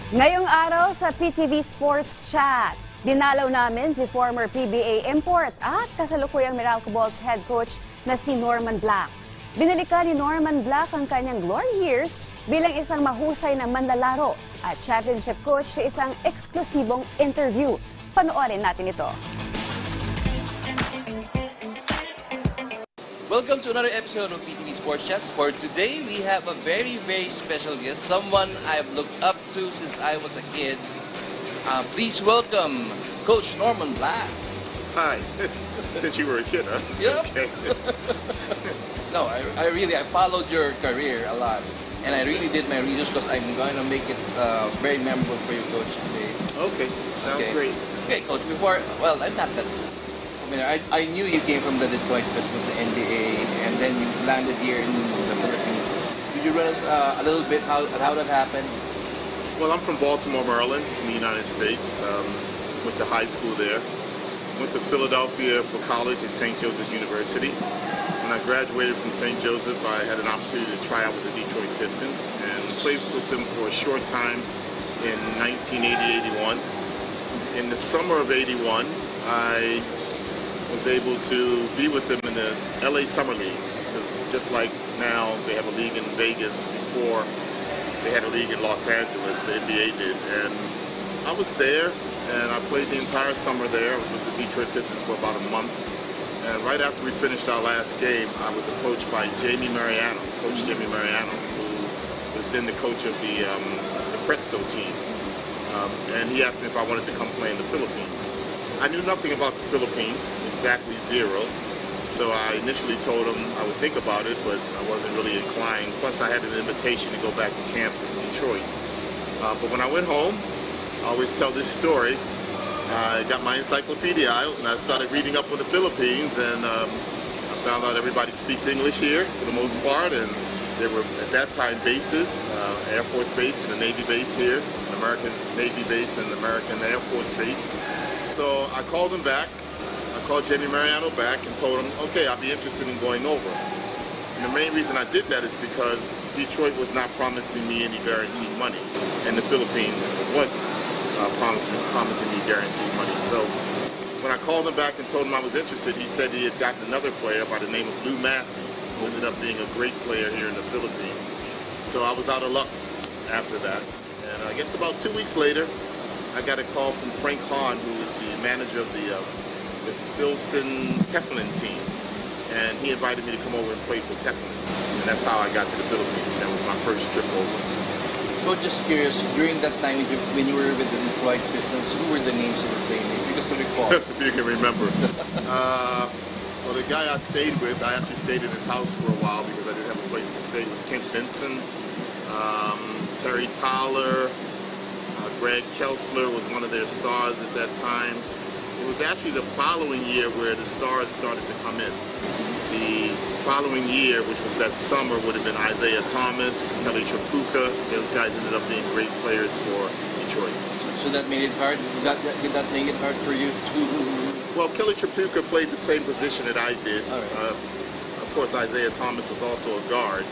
Ngayong araw sa PTV Sports Chat, dinalaw namin si former PBA import at kasalukuyang Meralco Bulls head coach na si Norman Black. Binalikan ni Norman Black ang kanyang glory years bilang isang mahusay na manlalaro at championship coach sa isang eksklusibong interview. Panoorin natin ito. Welcome to another episode of PTV Sports Chats. For today, we have a very special guest, someone I've looked up to since I was a kid. Please welcome Coach Norman Black. Hi. Since you were a kid, huh? Yep. Okay. No, I followed your career a lot. And I really did my research because I'm going to make it very memorable for you, Coach, today. Okay, sounds great. Okay, Coach, well, I'm not that... I knew you came from the Detroit Pistons, the NBA, and then you landed here in the Philippines. Could you run us a little bit how that happened? Well, I'm from Baltimore, Maryland, in the United States. Went to high school there. Went to Philadelphia for college at St. Joseph's University. When I graduated from St. Joseph, I had an opportunity to try out with the Detroit Pistons and played with them for a short time in 1980-81. In the summer of '81, I was able to be with them in the LA Summer League, because just like now they have a league in Vegas, before they had a league in Los Angeles, the NBA did, and I was there and I played the entire summer there. I was with the Detroit Pistons for about a month, and right after we finished our last game, I was approached by Coach Jamie Mariano, who was then the coach of the Presto team, and he asked me if I wanted to come play in the Philippines. I knew nothing about the Philippines, exactly zero, so I initially told him I would think about it, but I wasn't really inclined. Plus, I had an invitation to go back to camp in Detroit. But when I went home, I always tell this story. I got my encyclopedia out, and I started reading up on the Philippines, and I found out everybody speaks English here, for the most part, and there were, at that time, bases, Air Force Base and the Navy base here, American Navy base and American Air Force Base. So I called him back. I called Jamie Mariano back and told him, okay, I'd be interested in going over. And the main reason I did that is because Detroit was not promising me any guaranteed money, and the Philippines wasn't promising me guaranteed money. So when I called him back and told him I was interested, he said he had gotten another player by the name of Lou Massey, who ended up being a great player here in the Philippines. So I was out of luck after that. And I guess about 2 weeks later, I got a call from Frank Hahn, who is the manager of the Filson Teflon team, and he invited me to come over and play for Teflon, and that's how I got to the Philippines. That was my first trip over. So just curious, during that time when you were with the Detroit Pistons, who were the names you were playing with? Because to recall. If you can remember. Well, the guy I stayed with, I actually stayed in his house for a while because I didn't have a place to stay, was Kent Benson, Terry Tyler, Greg Kelsler was one of their stars at that time. It was actually the following year where the stars started to come in. The following year, which was that summer, would have been Isaiah Thomas, Kelly Tripucka. Those guys ended up being great players for Detroit. So that made it hard? Did that make it hard for you to... Well, Kelly Tripucka played the same position that I did. All right. Of course, Isaiah Thomas was also a guard.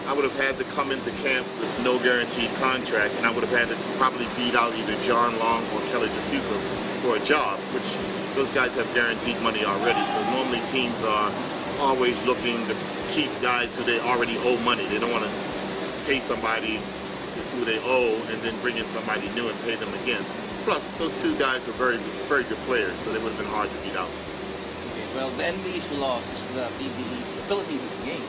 I would have had to come into camp with no guaranteed contract, and I would have had to probably beat out either John Long or Kelly Tripucka for a job, which those guys have guaranteed money already. So normally teams are always looking to keep guys who they already owe money. They don't want to pay somebody who they owe and then bring in somebody new and pay them again. Plus, those two guys were very good players, so they would have been hard to beat out. Okay, well, the NBA's loss is the PBA's, the Philippines game.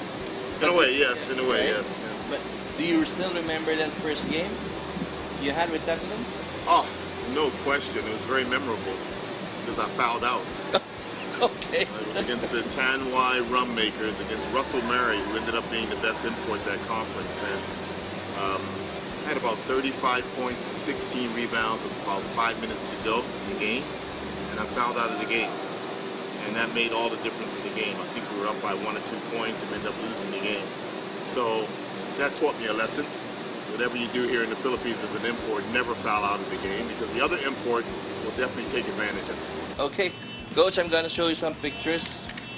In a way, yes. In a way, yes. But do you still remember that first game you had with Teflon? Oh, no question. It was very memorable because I fouled out. Okay. It was against the Tanwai Rum Makers, against Russell Murray, who ended up being the best import that conference. And I had about 35 points and 16 rebounds with about 5 minutes to go in the game. And I fouled out of the game. And that made all the difference in the game. I think we were up by 1 or 2 points and ended up losing the game. So that taught me a lesson. Whatever you do here in the Philippines as an import, never foul out of the game, because the other import will definitely take advantage of it. Okay, Coach, I'm going to show you some pictures.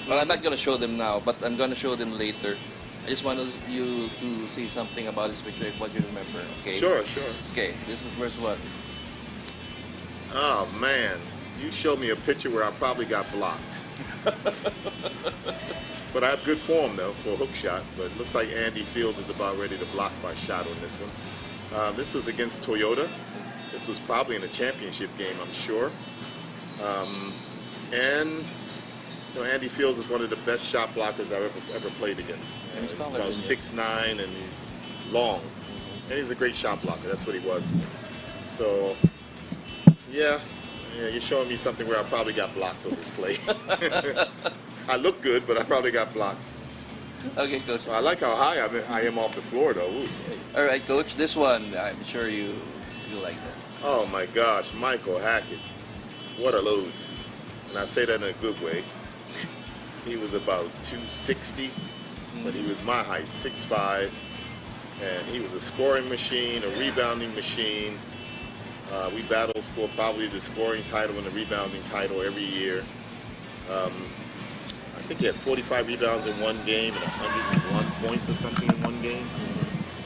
Well, I'm not going to show them now, but I'm going to show them later. I just wanted you to say something about this picture if what you remember. Okay. Sure, sure. Okay, this is first one. Oh man, you showed me a picture where I probably got blocked. But I have good form though for a hook shot. But it looks like Andy Fields is about ready to block my shot on this one. This was against Toyota. This was probably in a championship game, I'm sure. And you know, Andy Fields is one of the best shot blockers I've ever played against. He's about 6'9" and he's long. And he's a great shot blocker. That's what he was. So, yeah, you're showing me something where I probably got blocked on this play. I look good, but I probably got blocked. Okay, Coach. So I like how high I am off the floor, though. Ooh. All right, Coach. This one, I'm sure you like that. Oh my gosh, Michael Hackett. What a load. And I say that in a good way. He was about 260, but he was my height, 6'5", and he was a scoring machine, a rebounding machine. We battled for probably the scoring title and the rebounding title every year. I think he had 45 rebounds in one game and 101 points or something in one game.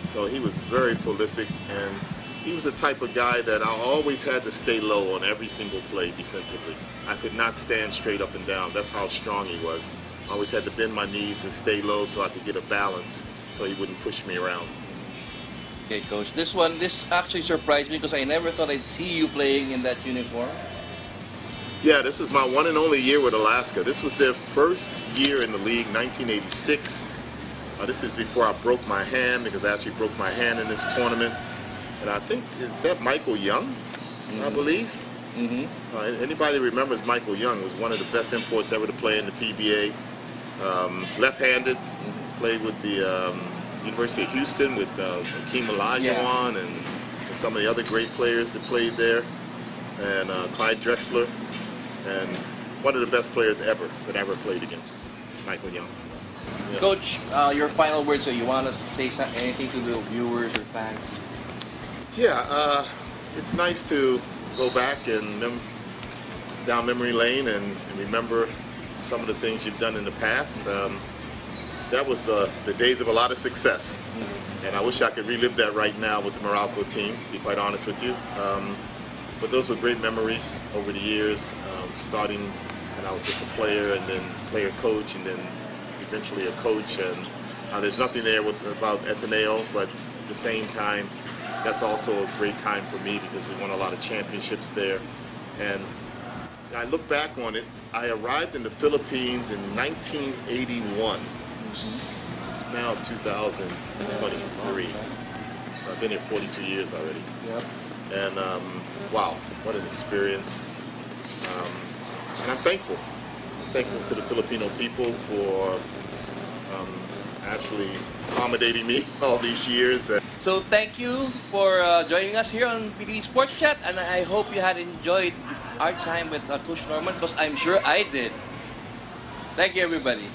So he was very prolific, and he was the type of guy that I always had to stay low on every single play defensively. I could not stand straight up and down. That's how strong he was. I always had to bend my knees and stay low so I could get a balance so he wouldn't push me around. Okay, Coach. This actually surprised me because I never thought I'd see you playing in that uniform. Yeah, this is my one and only year with Alaska. This was their first year in the league, 1986. This is before I broke my hand, because I actually broke my hand in this tournament. And I think, is that Michael Young, I believe? Anybody remembers Michael Young was one of the best imports ever to play in the PBA. Left-handed, played with the University of Houston with Akeem Olajuwon and some of the other great players that played there, and Clyde Drexler, and one of the best players ever that I ever played against, Michael Young. Yes. Coach, your final words, so you want to say anything to the viewers or fans? Yeah, it's nice to go back and down memory lane and remember some of the things you've done in the past. That was the days of a lot of success, and I wish I could relive that right now with the Morocco team, to be quite honest with you. But those were great memories over the years, starting when I was just a player, and then player coach, and then eventually a coach. And there's nothing there about Ateneo, but at the same time, that's also a great time for me because we won a lot of championships there. And I look back on it, I arrived in the Philippines in 1981. It's now 2023. So I've been here 42 years already. Yep. And wow, what an experience. And I'm thankful. I'm thankful to the Filipino people for actually accommodating me all these years. So thank you for joining us here on PBA Sports Chat, and I hope you had enjoyed our time with Coach Norman, because I'm sure I did. Thank you, everybody.